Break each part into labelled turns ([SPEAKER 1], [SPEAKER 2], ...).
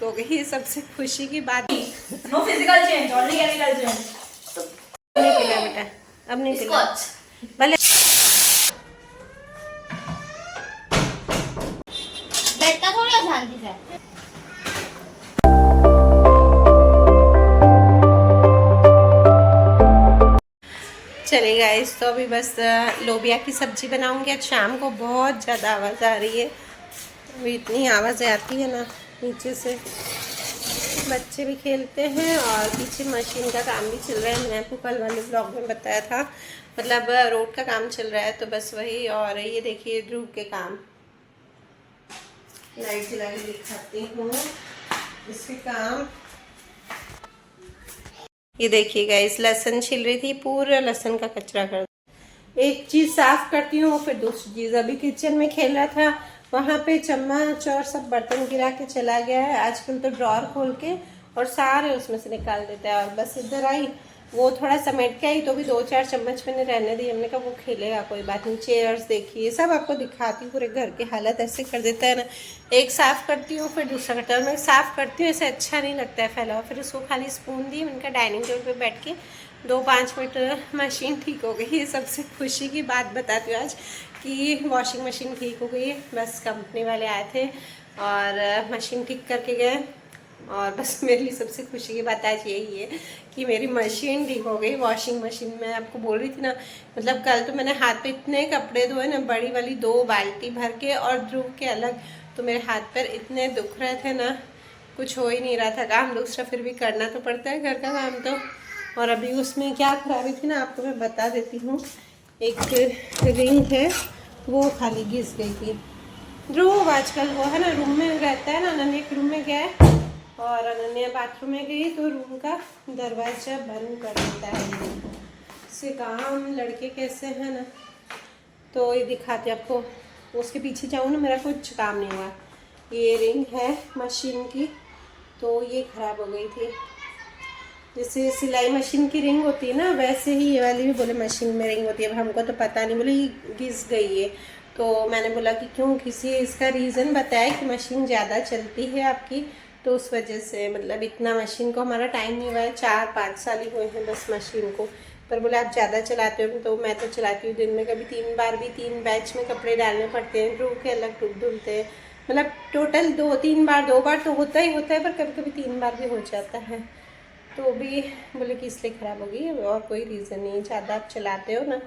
[SPEAKER 1] हो गई, ये सबसे खुशी की बात।
[SPEAKER 2] No physical change, only chemical change.
[SPEAKER 1] नहीं पिला बेटा, अब नहीं पिला भले।
[SPEAKER 2] बैठता थोड़ा शांति से।
[SPEAKER 1] चलिए गाइस, तो अभी बस लोबिया की सब्जी बनाऊंगी। आज शाम को बहुत ज़्यादा आवाज़ आ रही है, अभी इतनी आवाज़ें आती है ना नीचे से। बच्चे भी खेलते हैं और पीछे मशीन का काम भी चल रहा है। मैंने आपको कल वाले ब्लॉग में बताया था, मतलब रोड का काम चल रहा है, तो बस वही। और ये देखिए ध्रुव के काम, लाइट जला के दिखाती हूँ इसके काम। ये देखिएगा, इस लहसुन छिल रही थी, पूरा लहसुन का कचरा कर, एक चीज़ साफ करती हूँ फिर दूसरी चीज़। अभी किचन में खेल रहा था, वहाँ पे चम्मच और सब बर्तन गिरा के चला गया है। आजकल तो ड्रॉर खोल के और सारे उसमें से निकाल देता है। और बस इधर आई, वो थोड़ा समेट के आई तो भी 2-4 चम्मच मैंने रहने दी। हमने कहा वो खेलेगा, कोई बात नहीं। चेयर्स देखिए, सब आपको दिखाती हूँ, पूरे घर की हालत ऐसे कर देता है ना। एक साफ़ करती हूँ फिर दूसरा करता हूँ। मैं साफ़ करती हूँ, ऐसे अच्छा नहीं लगता है फैला हुआ। फिर उसको खाली स्पून दी, उनका डाइनिंग टेबल पर बैठ के 2-5 मिनट मशीन ठीक हो गई। ये सबसे खुशी की बात बताती हूँ आज कि वॉशिंग मशीन ठीक हो गई है। बस कंपनी वाले आए थे और मशीन ठीक करके गए। और बस मेरे लिए सबसे खुशी की बात आज यही है कि मेरी मशीन ठीक हो गई, वॉशिंग मशीन। मैं आपको बोल रही थी ना, मतलब कल तो मैंने हाथ पे इतने कपड़े धोए ना, बड़ी वाली 2 बाल्टी भर के और ध्रुव के अलग। तो मेरे हाथ पैर इतने दुख रहे थे ना, कुछ हो ही नहीं रहा था काम। दूसरा फिर भी करना तो पड़ता है घर का काम तो। और अभी उसमें क्या खराबी थी ना, आपको मैं बता देती हूँ। एक रिंग है, वो खाली घिस गई थी। ध्रुव आजकल वो है ना, रूम में रहता है ना, अनन्या के रूम में गया है और अनन्या बाथरूम में गई तो रूम का दरवाजा बंद कर देता है। इससे काम लड़के कैसे हैं ना, तो ये दिखाते आपको। उसके पीछे जाऊँ ना, मेरा कुछ काम नहीं हुआ। ये रिंग है मशीन की, तो ये ख़राब हो गई थी। जैसे सिलाई मशीन की रिंग होती है ना, वैसे ही ये वाली भी बोले मशीन में रिंग होती है। अब हमको तो पता नहीं, बोले ये घिस गई है। तो मैंने बोला कि क्यों घिसी है, इसका रीज़न बताया कि मशीन ज़्यादा चलती है आपकी, तो उस वजह से। मतलब इतना मशीन को हमारा टाइम नहीं हुआ है, 4-5 साल ही हुए हैं बस मशीन को। पर बोले आप ज़्यादा चलाते हो, तो मैं तो चलाती हूँ दिन में कभी 3 बार भी, 3 बैच में कपड़े डालने पड़ते हैं। ध्रुव के अलग धुलते हैं, मतलब टोटल 2-3 बार, 2 बार तो होता ही होता है, पर कभी कभी 3 बार भी हो जाता है। तो भी बोले कि इसलिए ख़राब हो गई, और कोई रीज़न नहीं। ज़्यादा आप चलाते हो ना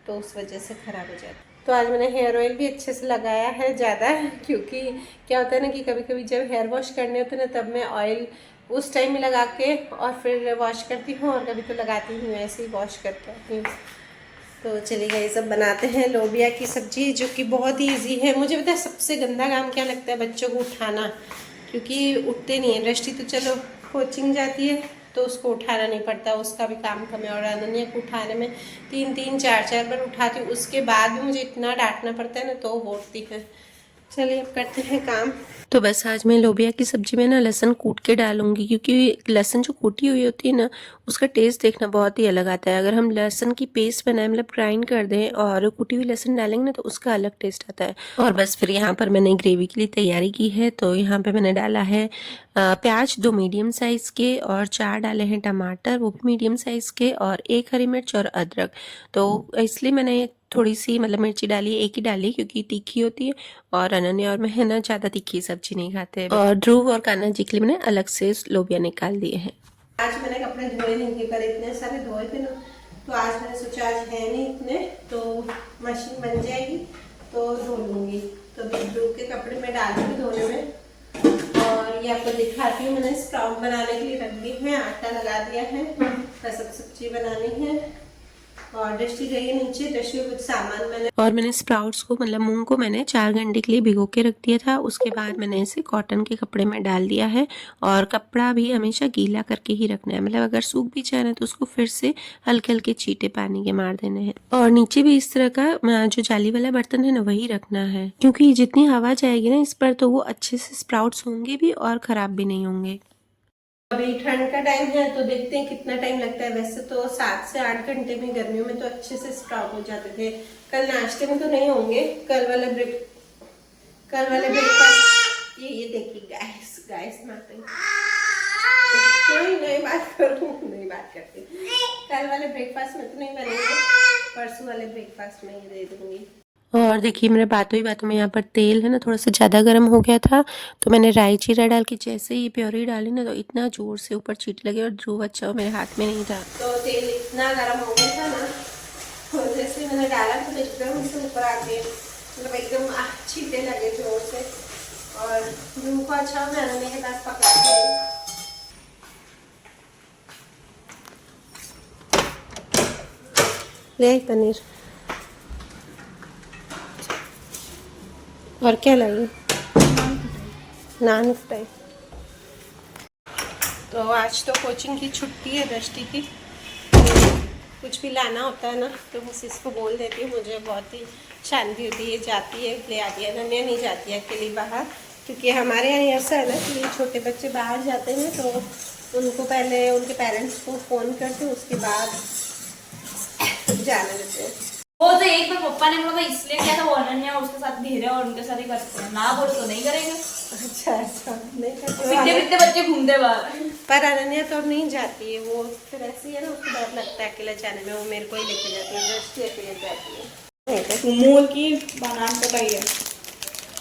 [SPEAKER 1] तो उस वजह से ख़राब हो जाता है। तो आज मैंने हेयर ऑयल भी अच्छे से लगाया है ज़्यादा, क्योंकि क्या होता है ना कि कभी कभी जब हेयर वॉश करने होते हैं ना, तब मैं ऑयल उस टाइम में लगा के और फिर वॉश करती हूँ, और कभी तो लगाती ही हूँ, ऐसे ही वॉश करके आती हूँ। तो चलिए ये सब बनाते हैं लोबिया की सब्ज़ी, जो कि बहुत ही ईजी है। मुझे पता है सबसे गंदा काम क्या लगता है, बच्चों को उठाना, क्योंकि उठते नहीं है। दृष्टि तो चलो कोचिंग जाती है तो उसको उठाना नहीं पड़ता, उसका भी काम कम है। और अनन्या को उठाने में 3-3, 4-4 बार उठाती हूँ, उसके बाद भी मुझे इतना डांटना पड़ता है ना, तो वो उठती है। चलिए अब करते हैं काम। तो बस आज मैं लोबिया की सब्जी में ना लहसुन कूट के डालूंगी, क्योंकि लहसुन जो कूटी हुई होती है ना, उसका टेस्ट देखना बहुत ही अलग आता है। अगर हम लहसुन की पेस्ट बनाए, मतलब ग्राइंड कर दें और कुटी हुई लहसुन डालेंगे ना, तो उसका अलग टेस्ट आता है। और बस फिर यहाँ पर मैंने ग्रेवी के लिए तैयारी की है। तो यहाँ पे मैंने डाला है प्याज 2 मीडियम साइज़ के, और 4 डाले हैं टमाटर, वो भी मीडियम साइज़ के, और 1 हरी मिर्च और अदरक। तो इसलिए मैंने थोड़ी सी मतलब मिर्ची डाली, 1 ही डाली, क्योंकि तीखी होती है। और अनन्या और मैं है ना ज़्यादा तीखी सब्जी नहीं खाते। और ध्रुव और कान्हा जी के लिए मैंने अलग से लोबिया निकाल दिए हैं। आज मैंने कपड़े धोए नहीं थे, कल इतने सारे धोए थे ना, तो आज मैंने सोचा आज है नहीं इतने, तो मशीन बन जाएगी तो धो लूँगी। तो ध्रुव के कपड़े मैं डालूंगी धोने में। और ये आपको दिखाती हूँ, मैंने स्प्राउट बनाने के लिए रख दी है, आटा लगा दिया है, सब सब्जी बनानी है। और दृष्टि गई है नीचे, दृष्टि को कुछ सामान मैंने स्प्राउट्स को, मतलब मूंग को मैंने 4 घंटे के लिए भिगो के रख दिया था। उसके बाद मैंने इसे कॉटन के कपड़े में डाल दिया है। और कपड़ा भी हमेशा गीला करके ही रखना है, मतलब अगर सूख भी जाए ना तो उसको फिर से हल्के हल्के छींटे पानी के मार देने हैं। और नीचे भी इस तरह का जो जाली वाला बर्तन है ना, वही रखना है, क्योंकि जितनी हवा जाएगी ना इस पर, तो वो अच्छे से स्प्राउट्स होंगे भी और खराब भी नहीं होंगे। अभी ठंड का टाइम है, तो देखते हैं कितना टाइम लगता है। वैसे तो 7 से 8 घंटे में, गर्मियों में तो अच्छे से स्प्राउट हो जाते थे। कल नाश्ते में तो नहीं होंगे, कल वाले ब्रेकफास्ट ये देखिए गाइस, गाइस नहीं बात करूँ, नहीं बात करती। कल वाले ब्रेकफास्ट में तो नहीं बनेंगे, परसों वाले ब्रेकफास्ट में ही दे दूंगी। और देखिए मेरे बातों में यहाँ पर तेल है ना थोड़ा सा ज़्यादा गर्म हो गया था, तो मैंने राई जीरा डाल के जैसे ही प्योरी डाली ना तो इतना ज़ोर से ऊपर चीटी लगी और ध्रुव अच्छा मेरे हाथ में नहीं था। तो तेल इतना गर्म हो गया था ना, तो जैसे मैंने डाला तो एकदम से ऊपर आके मतलब एकदम छीटे लगे जोर से। और ध्रुव को अच्छा मैंने के पास पकड़ा ले पनीर। और क्या लगी? नान फ्राई। तो आज तो कोचिंग की छुट्टी है दृष्टि की, कुछ भी लाना होता है ना तो बस इसको बोल देती हूँ, मुझे बहुत ही शांति होती है, जाती है ले आती है। अनन्या नहीं जाती है अकेली बाहर, क्योंकि हमारे यहाँ ऐसा है ना कि छोटे बच्चे बाहर जाते हैं तो उनको पहले उनके पेरेंट्स को फ़ोन करते हैं, उसके बाद जाने देते हैं।
[SPEAKER 2] वो तो एक बार पप्पा ने बोला इसलिए क्या था, वो अनन्या उसके साथ भी है और उनके साथ ही करते हैं, ना बोले तो नहीं करेंगे।
[SPEAKER 1] अच्छा नहीं
[SPEAKER 2] पिटते बच्चे घूमते बाहर।
[SPEAKER 1] पर अनन्या तो अब नहीं जाती है, वो फिर ऐसी है ना, उसको डर लगता है अकेले जाने में, वो मेरे को ही लेके जाती है, दृष्टि अकेले जाती है।
[SPEAKER 2] मूल की बनाना तो है।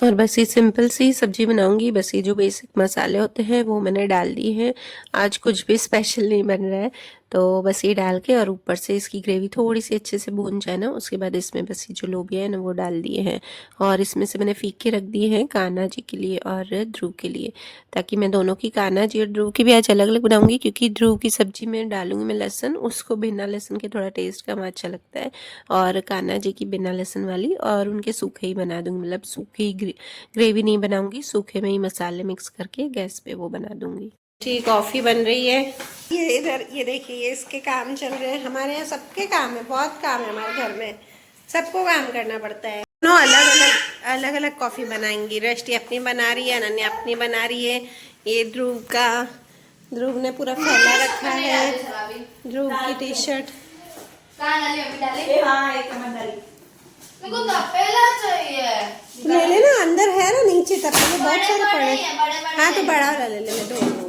[SPEAKER 1] और बस ये सिंपल सी सब्जी बनाऊंगी, बस ये जो बेसिक मसाले होते हैं वो मैंने डाल दिए हैं। आज कुछ भी स्पेशल नहीं बन रहा है, तो बस ये डाल के और ऊपर से इसकी ग्रेवी थोड़ी सी अच्छे से भून जाए ना, उसके बाद इसमें बस ये जो लोबिया है ना वो डाल दिए हैं। और इसमें से मैंने फीक के रख दिए हैं कान्हा जी के लिए और ध्रुव के लिए, ताकि मैं दोनों की, कान्हा जी और ध्रुव की भी आज अलग अलग बनाऊंगी, क्योंकि ध्रुव की सब्जी में डालूंगी मैं लहसुन, उसको बिना लहसुन के थोड़ा टेस्ट कम अच्छा लगता है, और कान्हा जी की बिना लहसुन वाली, और उनके सूखे ही बना दूंगी, मतलब सूखी ग्रेवी नहीं बनाऊंगी, सूखे में ही मसाले मिक्स करके गैस पे वो बना दूंगी। ठीक, कॉफ़ी बन रही है। ये इधर ये देखिए, ये इसके काम चल रहे हैं। हमारे यहाँ सबके काम है, बहुत काम है हमारे घर में, सबको काम करना पड़ता है। दोनों अलग अलग कॉफ़ी बनाएंगी। दृष्टि अपनी बना रही है, अनन्या अपनी बना रही है। ये ध्रुव ने पूरा फैला रखा है, ध्रुव की टी शर्ट। ले लेना, अंदर है ना नीचे तपेले बहुत सारे पड़े। हाँ तो बड़ा वाला ले ले, मैं दो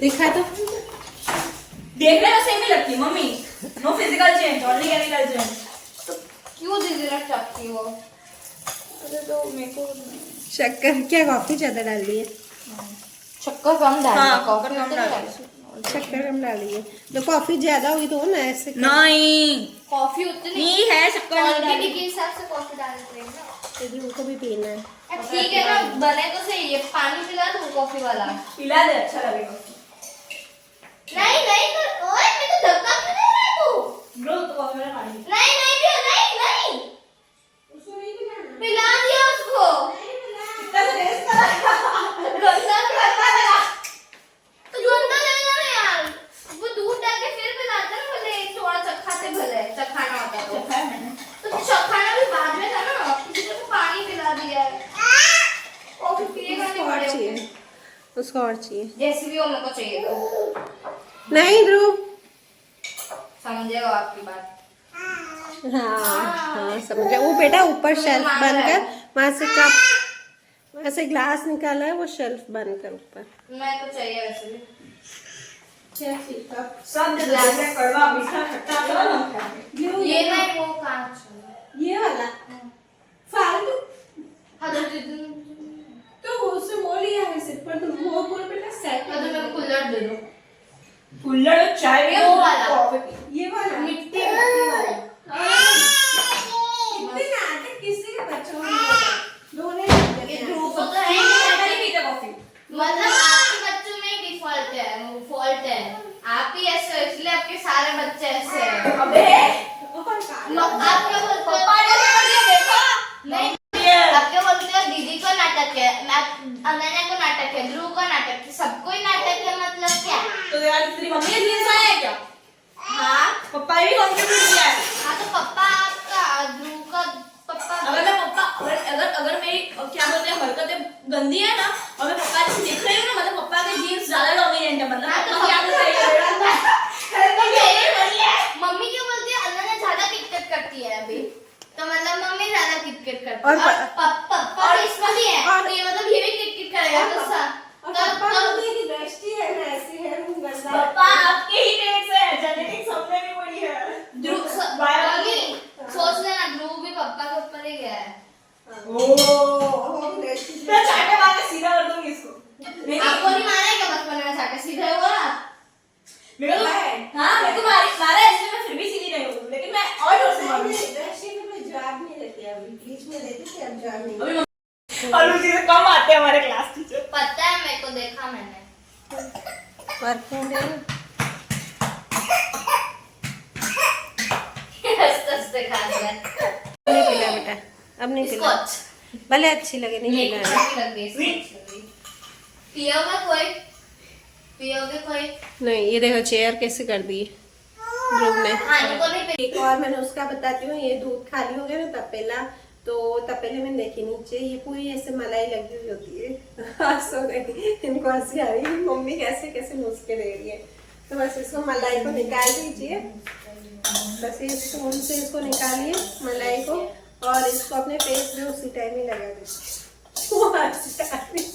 [SPEAKER 1] दिखा तो
[SPEAKER 2] देखने में सेम ही लगती mummy. No physical change, only chemical change. तो क्यों दीदी रख सकती हो? अरे तो मेरे को
[SPEAKER 1] शक्कर क्या, कॉफी ज्यादा डाल दी है?
[SPEAKER 2] शक्कर कम डाली है, कॉफी कम डाली है।
[SPEAKER 1] शक्कर कम डाली है तो कॉफी ज्यादा हुई तो ना ऐसे
[SPEAKER 2] नहीं, कॉफी उतनी ही है, शक्कर
[SPEAKER 3] क्वांटिटी के हिसाब से कॉफी डालते हैं ना।
[SPEAKER 1] ध्रुव को भी पीना है।
[SPEAKER 3] ठीक है ना, बने तो सही। ये पानी पिला दो कॉफी वाला,
[SPEAKER 2] पिला दे, अच्छा लगेगा।
[SPEAKER 3] नहीं ओए मैं तो धक्का क्यों दे रहा है तू?
[SPEAKER 2] ब्रो तो कॉफी वाला पानी
[SPEAKER 3] नहीं
[SPEAKER 1] उसको नहीं पिलाना,
[SPEAKER 3] पिला दिया उसको।
[SPEAKER 2] कितना टेस्ट करा
[SPEAKER 3] गंदा लगा तो गंदा लगेगा ना यार, वो दूध डाल के फिर पिलाते ना, भले थोड़ा चखाते, भले चखाना होता तो
[SPEAKER 2] है मैंने
[SPEAKER 3] तो चखाना भी बाद में था ना, किसी ने पानी पिला दिया है। कॉफी पिएगा नहीं,
[SPEAKER 1] और
[SPEAKER 3] बड़े
[SPEAKER 1] चाहिए उसको, और चाहिए
[SPEAKER 3] जैसी भी हो मेरे को चाहिए तो।
[SPEAKER 1] नहीं ध्रुव
[SPEAKER 3] समझेगा आपकी बात।
[SPEAKER 1] हाँ समझा। वो बेटा ऊपर शेल्फ बनकर वहां से ग्लास निकाला है, वो शेल्फ बनकर ऊपर।
[SPEAKER 3] मैं तो चाहिए वैसे भी।
[SPEAKER 1] क्या चीज का?
[SPEAKER 2] सब ग्लास में कड़वा मीठा खट्टा सब
[SPEAKER 3] ये नहीं, वो कांच
[SPEAKER 1] ये वाला फालतू।
[SPEAKER 3] हाँ
[SPEAKER 1] तो वो उससे वो लिया है सिर्फ, पर तुम वो पूरा बेटा सेट
[SPEAKER 3] तो मेरे को कुल्हड़ दे दो।
[SPEAKER 2] कुल्हड़ चाय में
[SPEAKER 3] वो वाला।
[SPEAKER 2] कॉफी
[SPEAKER 1] ये वाला
[SPEAKER 3] मिट्टी वाला।
[SPEAKER 1] इतने नाटक किसी के बच्चों में दोनों ही
[SPEAKER 3] ये ध्रुव को तो है ही
[SPEAKER 2] नहीं पीते कॉफी।
[SPEAKER 3] मतलब आपके बच्चों में ही डिफॉल्ट है, फॉल्ट है। आप ही ऐसे हो, इसलिए आपके सारे बच्चे ऐसे हैं।
[SPEAKER 2] अबे
[SPEAKER 3] आप क्या बोलते हो?
[SPEAKER 2] पापा ने कर दिया, देखा
[SPEAKER 3] नहीं, आप क्या बोलते हो? दीदी को नाटक है, अनन्या को नाटक है, ध्रुव को नाटक है, सबको ही नाटक है, मतलब क्या?
[SPEAKER 2] तो यार तेरी मम्मी ने जीन्स आया है क्या?
[SPEAKER 3] हाँ
[SPEAKER 2] पापा ने भी कंट्रीब्यूट किया है।
[SPEAKER 3] हाँ तो पप्पा आपका, ध्रुव का पप्पा।
[SPEAKER 2] अगर मैं पप्पा अगर मेरी क्या बोलते हैं हरकतें गंदी है ना, और मैं पप्पा से देख रही हूँ ना, मतलब पप्पा के जीन्स ज्यादा डोमिनेंट है, मतलब
[SPEAKER 3] हाँ, तो
[SPEAKER 2] पप्पा क्या
[SPEAKER 3] मम्मी क्यों बोलती है अनन्या ज्यादा किटकट करती है अभी, तो मतलब मम्मी ज्यादा किटकट पापा के इसमें भी है
[SPEAKER 1] और-
[SPEAKER 3] तो ये मतलब ये भी किट किट करेगा तो
[SPEAKER 1] और पापा तो मेरी दृष्टि है ना, ऐसी है गंदा।
[SPEAKER 2] पापा आपके ही डेट से जेनेटिक्स हमने भी पढ़ी है।
[SPEAKER 3] ध्रुव
[SPEAKER 2] बायोलॉजी
[SPEAKER 3] सोच लेना ध्रुव भी पापा के ऊपर ही गया है।
[SPEAKER 2] मैं चाटे मार के सीधा कर दूंगी इसको।
[SPEAKER 3] आपको नहीं मारा है क्या बचपन में चाटे सीधे हुआ?
[SPEAKER 2] मेरे को हाँ मेरे को मारा है इसलिए मैं फिर भी सीधी नहीं हूँ, लेकिन मैं और जोर से मारूंगी।
[SPEAKER 1] जवाब नहीं देती, अभी बीच में देती थी, अब जवाब नहीं।
[SPEAKER 2] और उसी से कम आते हैं हमारे क्लास टीचर।
[SPEAKER 3] पता है मेरे को, देखा मैंने।
[SPEAKER 1] वर्किंग डे
[SPEAKER 3] हंसते खा लिया।
[SPEAKER 1] नहीं पिला बेटा, अब नहीं
[SPEAKER 3] इसको
[SPEAKER 1] पिला,
[SPEAKER 3] अच्छा
[SPEAKER 1] भले अच्छी लगे नहीं
[SPEAKER 3] ये
[SPEAKER 1] पिला है।
[SPEAKER 3] लग गई इसको। पियोगे कोई?
[SPEAKER 1] नहीं, ये देखो चेयर कैसे कर दी ध्रुव ने।
[SPEAKER 3] हाँ इनको नहीं पी-
[SPEAKER 1] एक और मैंने उसका बताती हूँ, ये दूध खाली हो गया ना तपेला, तो तपेले में देखिए नीचे ये पूरी ऐसे मलाई लगी हुई होती है। हंसो नहीं, इनको हंसी आ रही है, मम्मी कैसे कैसे नुस्खे दे रही है। तो बस इसको मलाई को निकाल दीजिए, बस ये स्पून से इसको निकालिए मलाई को, और इसको अपने फेस में उसी टाइम ही लगा दीजिए। वो हंस रही है।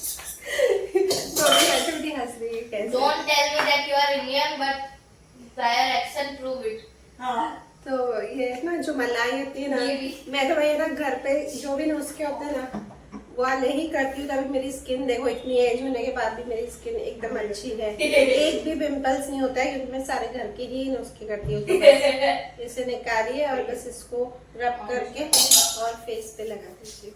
[SPEAKER 1] मम्मी ऐसे हंस रही है कैसे।
[SPEAKER 3] Don't tell me that you are Indian, but prior accent prove it.
[SPEAKER 2] हाँ
[SPEAKER 1] तो ये ना जो मलाई होती है ना,
[SPEAKER 3] ये भी।
[SPEAKER 1] मैं तो भाई ना घर पे जो भी नुस्खे होते हैं ना वाले ही करती हूँ, तभी मेरी स्किन देखो इतनी एज होने के बाद भी मेरी स्किन एकदम अच्छी है। एक भी पिंपल्स नहीं होता है, क्योंकि मैं सारे घर के ही नुस्खे करती हूँ। तो बस इसे निकालिए और बस इसको रब करके और फेस पे लगा दीजिए।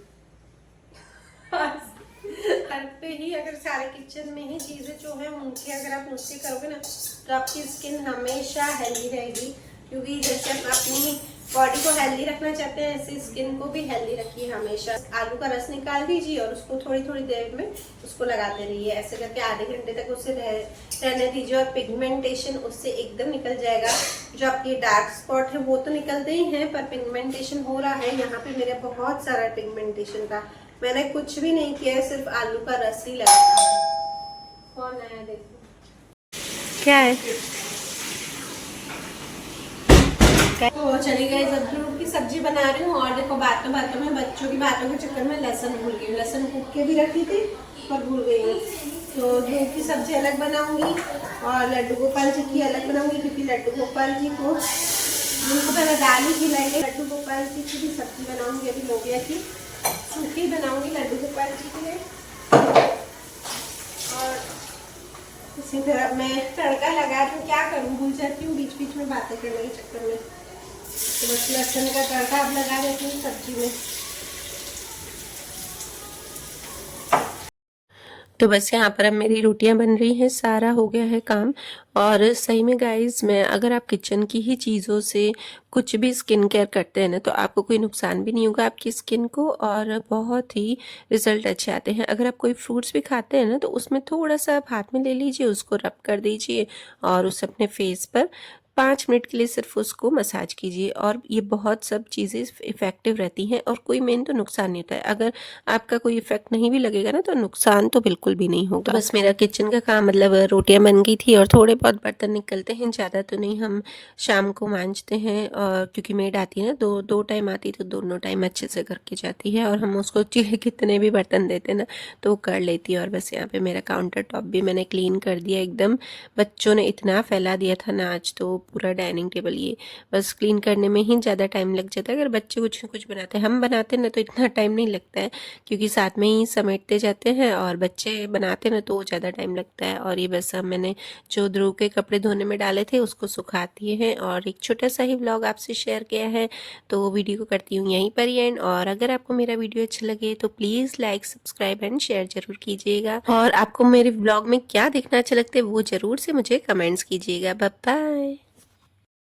[SPEAKER 1] घर पे ही अगर सारे किचन में ही चीजें जो है उनके अगर आप नुस्खे करोगे ना, तो आपकी स्किन हमेशा हेल्दी रहेगी। क्योंकि जैसे आप अपनी बॉडी को हेल्दी रखना चाहते हैं, ऐसे स्किन को भी हेल्दी रखिए हमेशा। आलू का रस निकाल दीजिए और उसको थोड़ी थोड़ी देर में उसको लगाते रहिए, ऐसे करके आधे घंटे तक उसे रहने दीजिए, और पिगमेंटेशन उससे एकदम निकल जाएगा। जो आपके डार्क स्पॉट है वो तो निकलते ही हैं, पर पिगमेंटेशन हो रहा है। यहाँ पे मेरे बहुत सारा पिगमेंटेशन था, मैंने कुछ भी नहीं किया है, सिर्फ आलू का रस ही लगाया। कौन आया देखो, क्या है? तो चली गई, ध्रुव की सब्जी बना रही हूँ, और देखो बातों बातों में, बच्चों की बातों के चक्कर में लहसुन भूल गई। लहसुन कूट के भी रखी थी पर भूल गई हूँ। तो ध्रुव की सब्जी अलग बनाऊंगी और लड्डू गोपाल जी की अलग बनाऊंगी, क्योंकि लड्डू गोपाल जी को उनको पहले दाल ही खिलाएंगे। लड्डू गोपाल जी की भी सब्जी बनाऊंगी, अभी लोबिया की सूखी बनाऊंगी लड्डू गोपाल जी के लिए। और इसी तरह मैं तड़का लगा दूँ, क्या करूँ, भूल जाती हूँ बीच बीच में बातें करने के चक्कर में। तो बस लहसुन का तड़का अब लगा देती हूँ सब्जी में। तो बस यहाँ पर अब मेरी रोटियां बन रही हैं, सारा हो गया है काम। और सही में गाइस, मैं अगर आप किचन की ही चीज़ों से कुछ भी स्किन केयर करते हैं ना, तो आपको कोई नुकसान भी नहीं होगा आपकी स्किन को, और बहुत ही रिजल्ट अच्छे आते हैं। अगर आप कोई फ्रूट्स भी खाते हैं ना, तो उसमें थोड़ा सा आप हाथ में ले लीजिए, उसको रब कर दीजिए और उसे अपने फेस पर 5 मिनट के लिए सिर्फ उसको मसाज कीजिए, और ये बहुत सब चीज़ें इफ़ेक्टिव रहती हैं, और कोई मेन तो नुकसान नहीं होता है। अगर आपका कोई इफेक्ट नहीं भी लगेगा ना, तो नुकसान तो बिल्कुल भी नहीं होगा। तो बस मेरा किचन का काम, मतलब रोटियां बन गई थी और थोड़े बहुत बर्तन निकलते हैं, ज़्यादा तो नहीं, हम शाम को मांजते हैं। और क्योंकि मेड आती है ना, दो टाइम आती, तो दोनों टाइम अच्छे से करके जाती है, और हम उसको कितने भी बर्तन देते ना तो वो कर लेती है। और बस यहाँ पे मेरा काउंटर टॉप भी मैंने क्लीन कर दिया एकदम। बच्चों ने इतना फैला दिया था ना आज, तो पूरा डाइनिंग टेबल ये बस क्लीन करने में ही ज़्यादा टाइम लग जाता है। अगर बच्चे कुछ कुछ बनाते हैं, हम बनाते हैं ना, तो इतना टाइम नहीं लगता है, क्योंकि साथ में ही समेटते जाते हैं, और बच्चे बनाते हैं ना तो ज़्यादा टाइम लगता है। और ये बस अब मैंने जो ध्रुव के कपड़े धोने में डाले थे उसको सुखा दिए हैं, और एक छोटा सा ही व्लॉग आपसे शेयर किया है। तो वीडियो को करती हूँ यहीं पर ही एंड। और अगर आपको मेरा वीडियो अच्छा लगे तो please like, subscribe and share जरूर कीजिएगा, और आपको मेरे व्लॉग में क्या देखना अच्छा लगता है वो ज़रूर से मुझे कमेंट्स कीजिएगा। Bye bye.